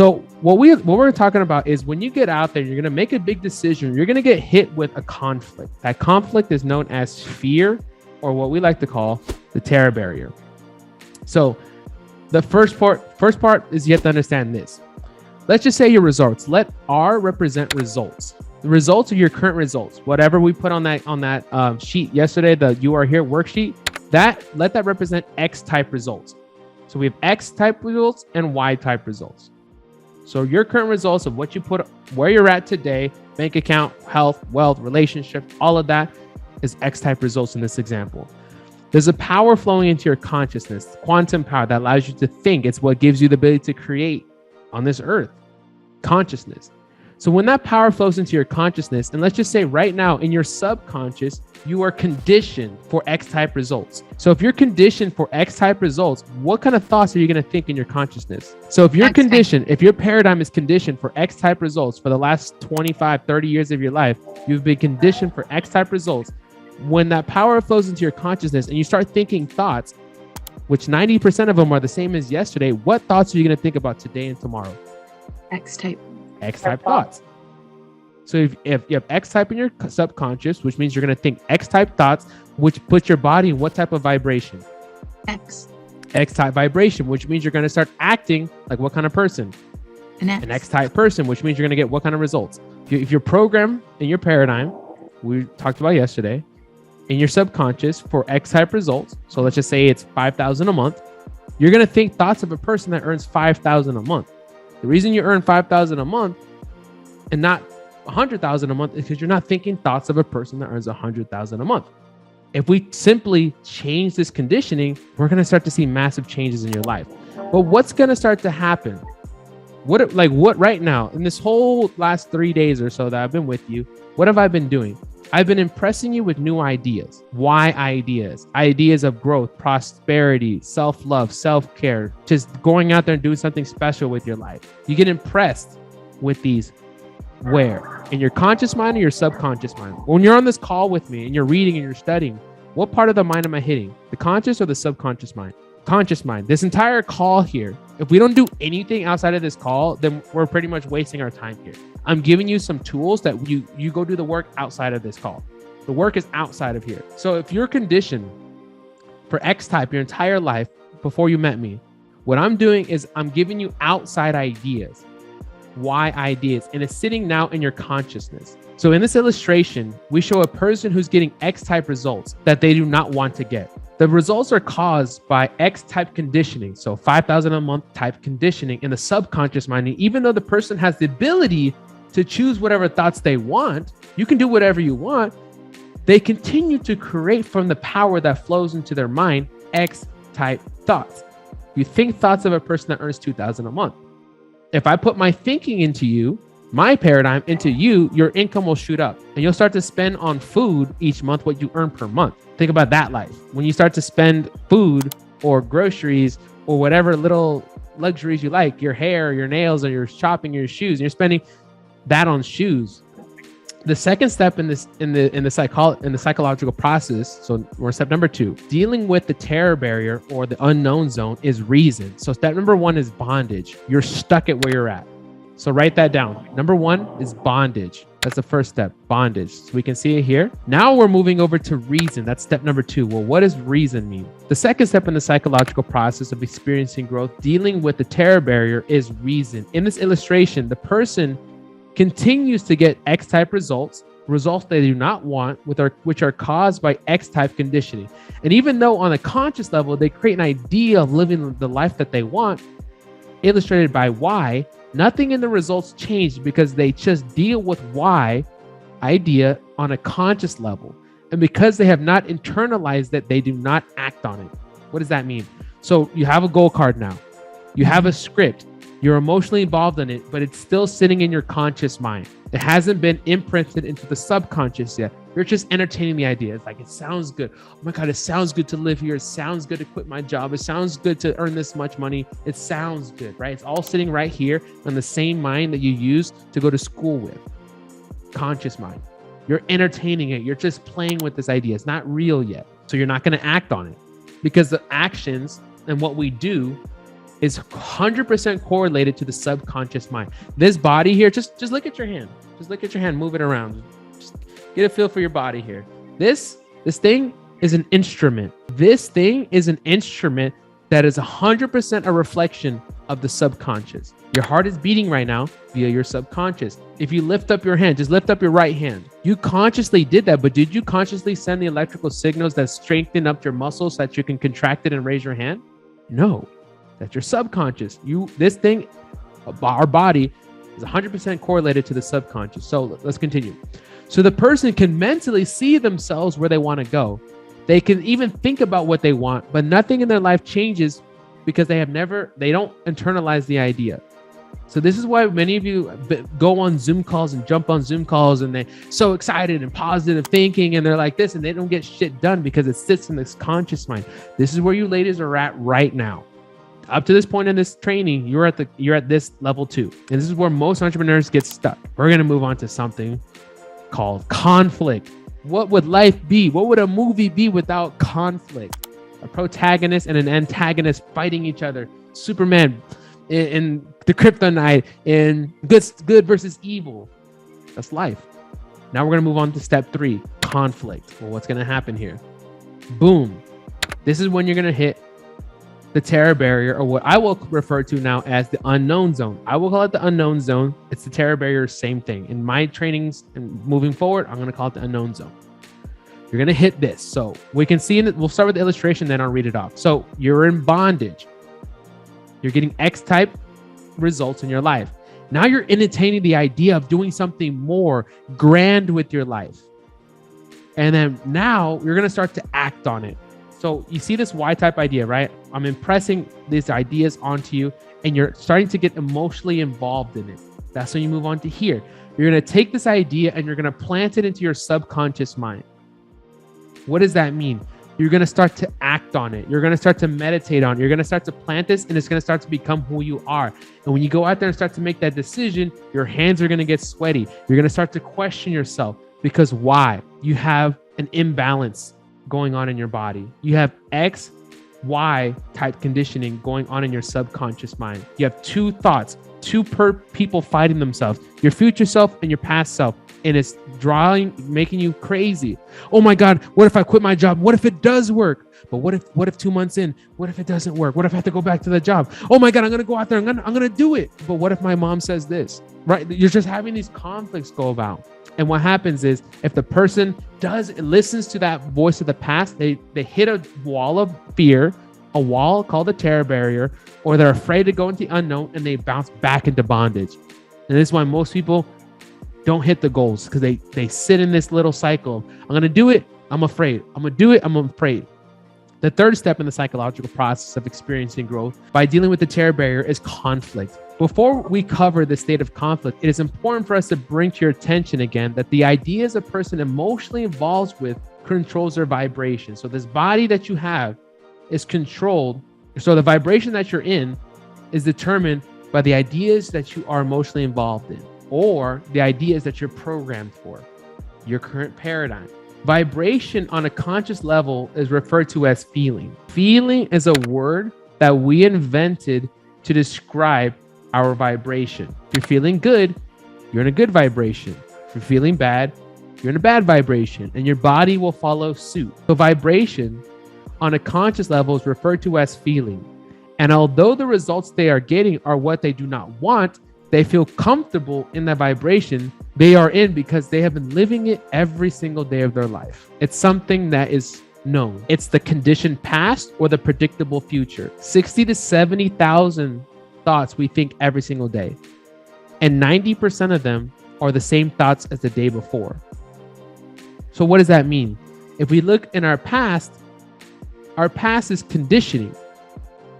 So what we're talking about is when you get out there, you're going to make a big decision. You're going to get hit with a conflict. That conflict is known as fear, or what we like to call the terror barrier. So the first part is you have to understand this. Let's just say your results. Let R represent results. The results are your current results. Whatever we put on that sheet yesterday, the You Are Here worksheet, let that represent X type results. So we have X type results and Y type results. So your current results of what you put, where you're at today, bank account, health, wealth, relationship, all of that is X type results in this example. There's a power flowing into your consciousness, quantum power that allows you to think. It's what gives you the ability to create on this earth, consciousness. So when that power flows into your consciousness, and let's just say right now in your subconscious, you are conditioned for X type results. So if you're conditioned for X type results, what kind of thoughts are you going to think in your consciousness? So if you're conditioned, if your paradigm is conditioned for X type results for the last 25, 30 years of your life, you've been conditioned for X type results. When that power flows into your consciousness and you start thinking thoughts, which 90% of them are the same as yesterday, what thoughts are you going to think about today and tomorrow? X type thoughts. So if you have X type in your subconscious, which means you're going to think X type thoughts, which puts your body in what type of vibration? X type vibration, which means you're going to start acting like what kind of person? An X type person, which means you're going to get what kind of results? If you're programmed in your paradigm, we talked about yesterday, in your subconscious for X type results, so let's just say it's 5,000 a month, you're going to think thoughts of a person that earns 5,000 a month. The reason you earn 5,000 a month and not 100,000 a month is because you're not thinking thoughts of a person that earns 100,000 a month. If we simply change this conditioning, we're going to start to see massive changes in your life. But what's going to start to happen? What right now in this whole last 3 days or so that I've been with you, what have I been doing? I've been impressing you with new ideas. Why ideas? Ideas of growth, prosperity, self-love, self-care, just going out there and doing something special with your life. You get impressed with these. Where? In your conscious mind or your subconscious mind? When you're on this call with me and you're reading and you're studying, what part of the mind am I hitting? The conscious or the subconscious mind? Conscious mind. This entire call here, if we don't do anything outside of this call, then we're pretty much wasting our time here. I'm giving you some tools that you go do the work outside of this call. The work is outside of here. So if you're conditioned for X type your entire life before you met me, what I'm doing is I'm giving you outside ideas. Why ideas? And it's sitting now in your consciousness. So in this illustration, we show a person who's getting X type results that they do not want to get. The results are caused by X type conditioning. So 5,000 a month type conditioning in the subconscious mind. And even though the person has the ability to choose whatever thoughts they want, you can do whatever you want. They continue to create from the power that flows into their mind, X type thoughts. You think thoughts of a person that earns 2,000 a month. If I put my thinking into you, my paradigm into you, your income will shoot up and you'll start to spend on food each month what you earn per month. Think about that life. When you start to spend food or groceries or whatever little luxuries you like, your hair, your nails, or your shopping, your shoes, and you're spending that on shoes. The second step in the psychological process, so we're step number 2, dealing with the terror barrier or the unknown zone is reason. So step number 1 is bondage. You're stuck at where you're at. So write that down. Number 1 is bondage. That's the first step, bondage. So we can see it here. Now we're moving over to reason. That's step number 2. Well, what does reason mean? The second step in the psychological process of experiencing growth, dealing with the terror barrier, is reason. In this illustration, the person continues to get X type results they do not want, which are caused by X type conditioning. And even though on a conscious level, they create an idea of living the life that they want, illustrated by Y, nothing in the results changed because they just deal with Y idea on a conscious level. And because they have not internalized that, they do not act on it. What does that mean? So you have a goal card now. You have a script. You're emotionally involved in it, but it's still sitting in your conscious mind. It hasn't been imprinted into the subconscious yet. You're just entertaining the idea. It's like, it sounds good. Oh my God, it sounds good to live here. It sounds good to quit my job. It sounds good to earn this much money. It sounds good, right? It's all sitting right here on the same mind that you use to go to school with. Conscious mind. You're entertaining it. You're just playing with this idea. It's not real yet. So you're not going to act on it because the actions and what we do is 100% correlated to the subconscious mind. This body here, just look at your hand. Just look at your hand, move it around. Just get a feel for your body here. This thing is an instrument. This thing is an instrument that is 100% a reflection of the subconscious. Your heart is beating right now via your subconscious. If you lift up your hand, just lift up your right hand. You consciously did that, but did you consciously send the electrical signals that strengthen up your muscles so that you can contract it and raise your hand? No, that's your subconscious. This thing, our body, is 100% correlated to the subconscious. So let's continue. So the person can mentally see themselves where they want to go. They can even think about what they want, but nothing in their life changes because they don't internalize the idea. So this is why many of you go on Zoom calls and jump on Zoom calls and they're so excited and positive thinking and they're like this and they don't get shit done because it sits in this conscious mind. This is where you ladies are at right now. Up to this point in this training, you're at this level 2. And this is where most entrepreneurs get stuck. We're going to move on to something called conflict. What would life be? What would a movie be without conflict? A protagonist and an antagonist fighting each other. Superman in the kryptonite, in good versus evil. That's life. Now we're going to move on to step 3, conflict. Well, what's going to happen here? Boom. This is when you're going to hit the terror barrier, or what I will refer to now as the unknown zone. I will call it the unknown zone. It's the terror barrier, same thing. In my trainings and moving forward, I'm going to call it the unknown zone. You're going to hit this. So we can see, we'll start with the illustration, then I'll read it off. So you're in bondage. You're getting X type results in your life. Now you're entertaining the idea of doing something more grand with your life. And then now you're going to start to act on it. So you see this Y type idea, right? I'm impressing these ideas onto you and you're starting to get emotionally involved in it. That's when you move on to here. You're going to take this idea and you're going to plant it into your subconscious mind. What does that mean? You're going to start to act on it. You're going to start to meditate on it. You're going to start to plant this and it's going to start to become who you are. And when you go out there and start to make that decision, your hands are going to get sweaty. You're going to start to question yourself because why? You have an imbalance going on in your body. You have X, Y type conditioning going on in your subconscious mind. You have 2 thoughts, 2 people fighting themselves, your future self and your past self. And it's making you crazy. Oh my God, what if I quit my job? What if it does work? But what if 2 months in, what if it doesn't work? What if I have to go back to the job? Oh my God, I'm going to go out there. I'm going to do it. But what if my mom says this, right? You're just having these conflicts go about. And what happens is if the person listens to that voice of the past, they hit a wall of fear, a wall called the terror barrier, or they're afraid to go into the unknown and they bounce back into bondage. And this is why most people don't hit the goals because they sit in this little cycle. I'm going to do it. I'm afraid. I'm going to do it. I'm afraid. The third step in the psychological process of experiencing growth by dealing with the terror barrier is conflict. Before we cover the state of conflict, it is important for us to bring to your attention again that the ideas a person emotionally involves with controls their vibration. So this body that you have is controlled. So the vibration that you're in is determined by the ideas that you are emotionally involved in, or the ideas that you're programmed for, your current paradigm. Vibration on a conscious level is referred to as feeling. Feeling is a word that we invented to describe our vibration. If you're feeling good, you're in a good vibration. If you're feeling bad, you're in a bad vibration, and your body will follow suit. So vibration on a conscious level is referred to as feeling. And although the results they are getting are what they do not want, they feel comfortable in that vibration they are in because they have been living it every single day of their life. It's something that is known. It's the conditioned past or the predictable future. 60 to 70,000 thoughts we think every single day. And 90% of them are the same thoughts as the day before. So what does that mean? If we look in our past is conditioning.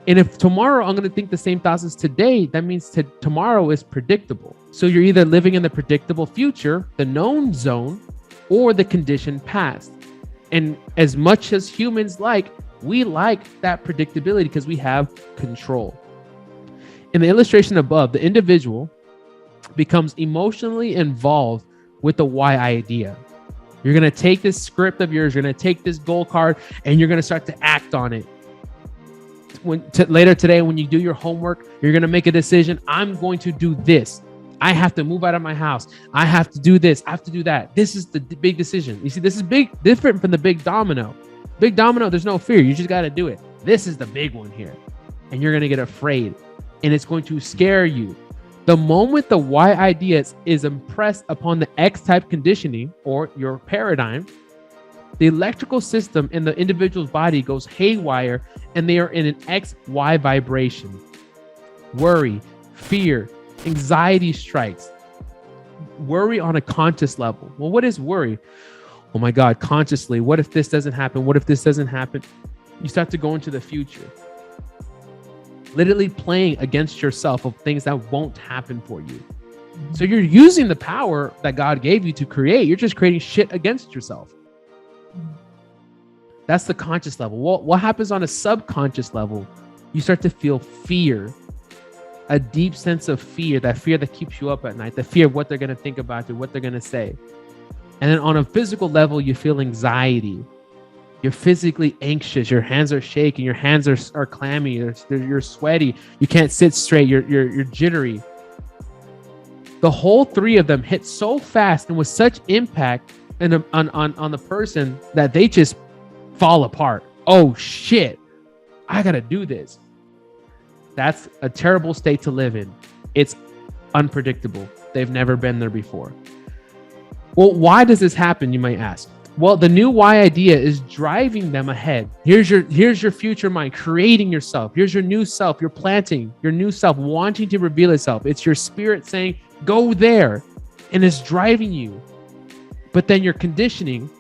And if tomorrow I'm going to think the same thoughts as today, that means tomorrow is predictable. So you're either living in the predictable future, the known zone, or the conditioned past. And as much as humans we like that predictability because we have control. In the illustration above, the individual becomes emotionally involved with the why idea. You're going to take this script of yours, you're going to take this goal card, and you're going to start to act on it. later today, when you do your homework, you're going to make a decision. I'm going to do this. I have to move out of my house. I have to do this. I have to do that. This is the big decision. You see, this is different from the big domino. Big domino, there's no fear. You just got to do it. This is the big one here. And you're going to get afraid. And it's going to scare you. The moment the Y idea is impressed upon the X type conditioning or your paradigm, the electrical system in the individual's body goes haywire and they are in an XY vibration. Worry, fear, anxiety strikes. Worry on a conscious level. Well, what is worry? Oh my God, consciously, what if this doesn't happen? What if this doesn't happen? You start to go into the future. Literally playing against yourself of things that won't happen for you. So you're using the power that God gave you to create. You're just creating shit against yourself. That's the conscious level. What happens on a subconscious level? You start to feel fear, a deep sense of fear, that fear that keeps you up at night, the fear of what they're going to think about you, what they're going to say. And then on a physical level, you feel anxiety. You're physically anxious. Your hands are shaking. Your hands are clammy. You're sweaty. You can't sit straight. You're jittery. The whole three of them hit so fast and with such impact on the person that they just fall apart. Oh shit, I gotta do this. That's a terrible state to live in. It's unpredictable. They've never been there before. Well, why does this happen, you might ask? Well, the new Y idea is driving them ahead. Here's your future mind, creating yourself. Here's your new self. You're planting your new self, wanting to reveal itself. It's your spirit saying, go there, and it's driving you. But then your conditioning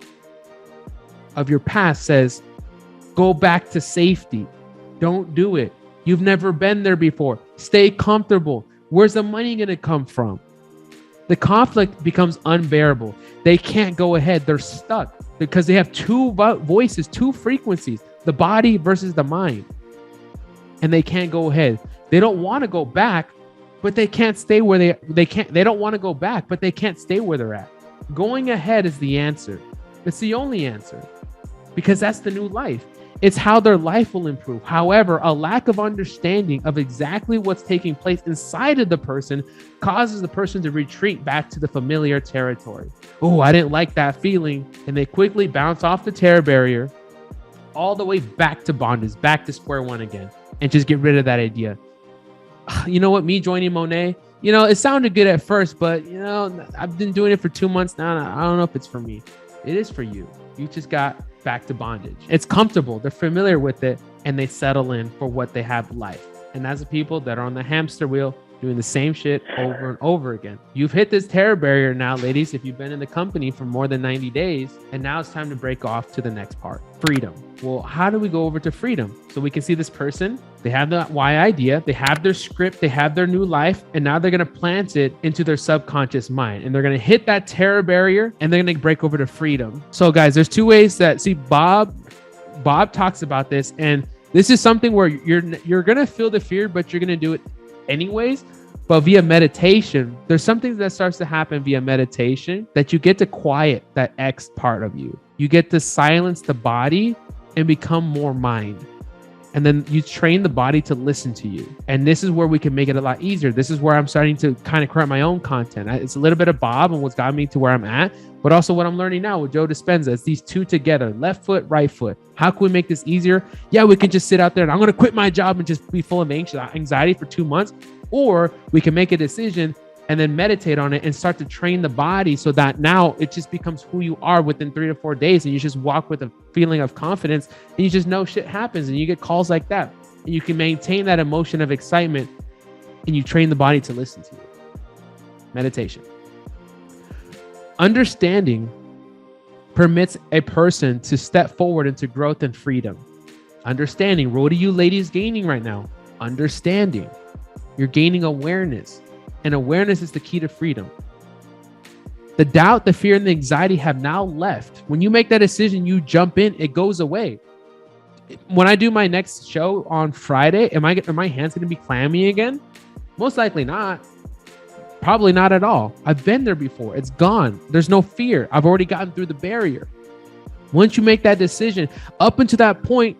of your past says, go back to safety. Don't do it. You've never been there before. Stay comfortable. Where's the money going to come from? The conflict becomes unbearable. They can't go ahead. They're stuck because they have two voices, two frequencies, the body versus the mind. And they can't go ahead. They don't want to go back, but they can't stay where they don't want to go back, but they can't stay where they're at. Going ahead is the answer. It's the only answer because that's the new life. It's how their life will improve. However, a lack of understanding of exactly what's taking place inside of the person causes the person to retreat back to the familiar territory. Oh, I didn't like that feeling. And they quickly bounce off the terror barrier all the way back to bondage, back to square one again, and just get rid of that idea. You know what? Me joining Monet, it sounded good at first, but I've been doing it for 2 months now. And I don't know if it's for me. It is for you. You just got back to bondage. It's comfortable. They're familiar with it and they settle in for what they have life. And that's the people that are on the hamster wheel doing the same shit over and over again. You've hit this terror barrier now, ladies, if you've been in the company for more than 90 days. And now it's time to break off to the next part, freedom. Well, how do we go over to freedom? So we can see this person, they have the Y idea, they have their script, they have their new life, and now they're going to plant it into their subconscious mind. And they're going to hit that terror barrier and they're going to break over to freedom. So guys, there's two ways that, see, Bob talks about this, and this is something where you're going to feel the fear, but you're going to do it anyways. But via meditation, there's something that starts to happen via meditation that you get to quiet that X part of you. You get to silence the body and become more mind. And then you train the body to listen to you. And this is where we can make it a lot easier. This is where I'm starting to kind of create my own content. It's a little bit of Bob and what's got me to where I'm at, but also what I'm learning now with Joe Dispenza. It's these two together, left foot, right foot. How can we make this easier? Yeah, we can just sit out there and I'm going to quit my job and just be full of anxiety for 2 months. Or we can make a decision and then meditate on it and start to train the body so that now it just becomes who you are within 3 to 4 days. And you just walk with a feeling of confidence and you just know shit happens and you get calls like that. And you can maintain that emotion of excitement and you train the body to listen to you. Meditation. Understanding permits a person to step forward into growth and freedom. Understanding. What are you ladies gaining right now? Understanding. You're gaining awareness. And awareness is the key to freedom. The doubt, the fear, and the anxiety have now left. When you make that decision, you jump in, it goes away. When I do my next show on Friday, are my hands going to be clammy again? Most likely not. Probably not at all. I've been there before. It's gone. There's no fear. I've already gotten through the barrier. Once you make that decision, up until that point,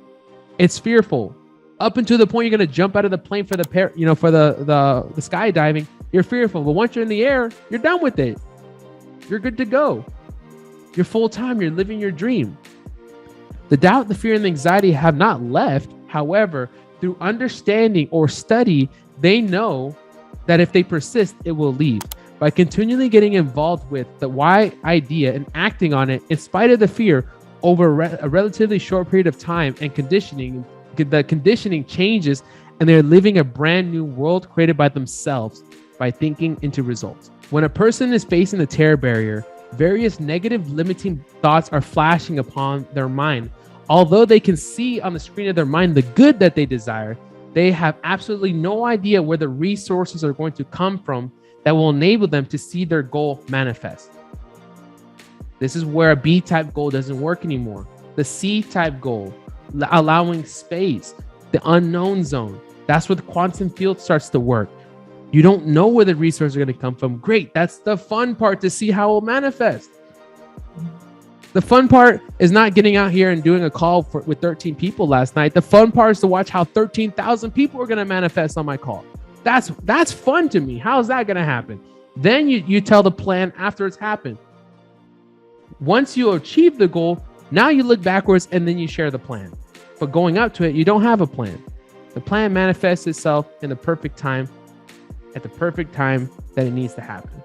it's fearful. Up until the point you're going to jump out of the plane for the skydiving, you're fearful. But once you're in the air, you're done with it. You're good to go. You're full time. You're living your dream. The doubt, the fear, and the anxiety have not left. However, through understanding or study, they know that if they persist, it will leave. By continually getting involved with the why idea and acting on it in spite of the fear over a relatively short period of time and conditioning, the conditioning changes and they're living a brand new world created by themselves by thinking into results. When a person is facing the terror barrier, various negative limiting thoughts are flashing upon their mind. Although they can see on the screen of their mind the good that they desire, they have absolutely no idea where the resources are going to come from that will enable them to see their goal manifest. This is where a B-type goal doesn't work anymore. The C-type goal, allowing space, the unknown zone. That's where the quantum field starts to work. You don't know where the resources are going to come from. Great. That's the fun part, to see how it will manifest. The fun part is not getting out here and doing a call with 13 people last night. The fun part is to watch how 13,000 people are going to manifest on my call. That's fun to me. How is that going to happen? Then you tell the plan after it's happened. Once you achieve the goal, now you look backwards and then you share the plan. But going up to it, you don't have a plan. The plan manifests itself in the perfect time, at the perfect time that it needs to happen.